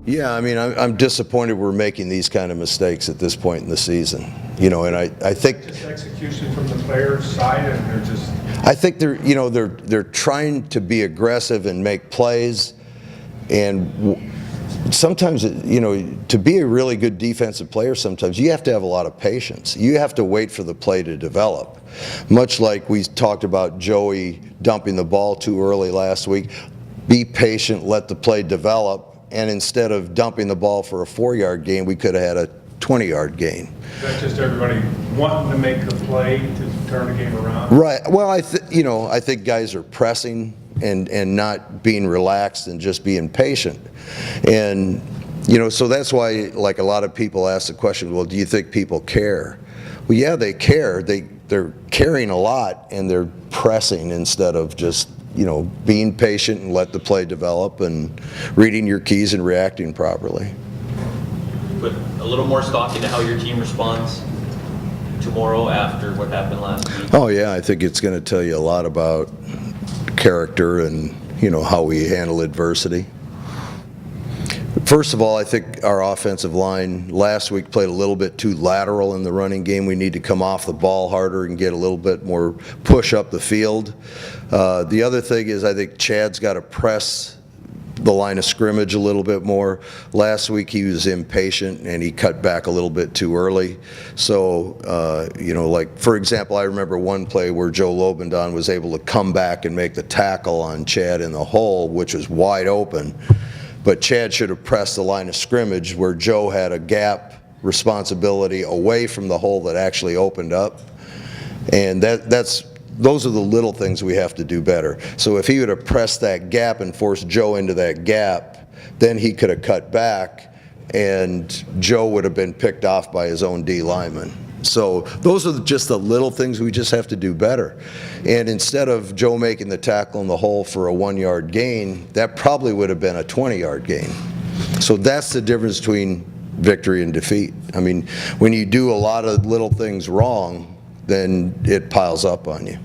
Yeah, I mean, I'm disappointed we're making these kind of mistakes at this point in the season. You know, and I think Just execution from the players' side, and they're just. I think they're trying to be aggressive and make plays, and sometimes to be a really good defensive player, sometimes you have to have a lot of patience. You have to wait for the play to develop. Much like we talked about Joey dumping the ball too early last week. Be patient, let the play develop. And instead of dumping the ball for a 4-yard gain, we could have had a 20-yard gain. Is that just everybody wanting to make the play to turn the game around? Right. Well, I think guys are pressing and not being relaxed and just being patient. And so that's why, like, a lot of people ask the question, well, do you think people care? Well, yeah, they care. They're caring a lot, and they're pressing instead of just being patient and let the play develop and reading your keys and reacting properly. Put a little more stock into how your team responds tomorrow after what happened last week. Oh yeah, I think it's going to tell you a lot about character and how we handle adversity. First of all, I think our offensive line last week played a little bit too lateral in the running game. We need to come off the ball harder and get a little bit more push up the field. The other thing is I think Chad's got to press the line of scrimmage a little bit more. Last week he was impatient and he cut back a little bit too early. So, like for example, I remember one play where Joe Lobendon was able to come back and make the tackle on Chad in the hole, which was wide open. But Chad should have pressed the line of scrimmage where Joe had a gap responsibility away from the hole that actually opened up. And those are the little things we have to do better. So if he would have pressed that gap and forced Joe into that gap, then he could have cut back and Joe would have been picked off by his own D lineman. So those are just the little things we just have to do better. And instead of Joe making the tackle in the hole for a 1-yard gain, that probably would have been a 20-yard gain. So that's the difference between victory and defeat. I mean, when you do a lot of little things wrong, then it piles up on you.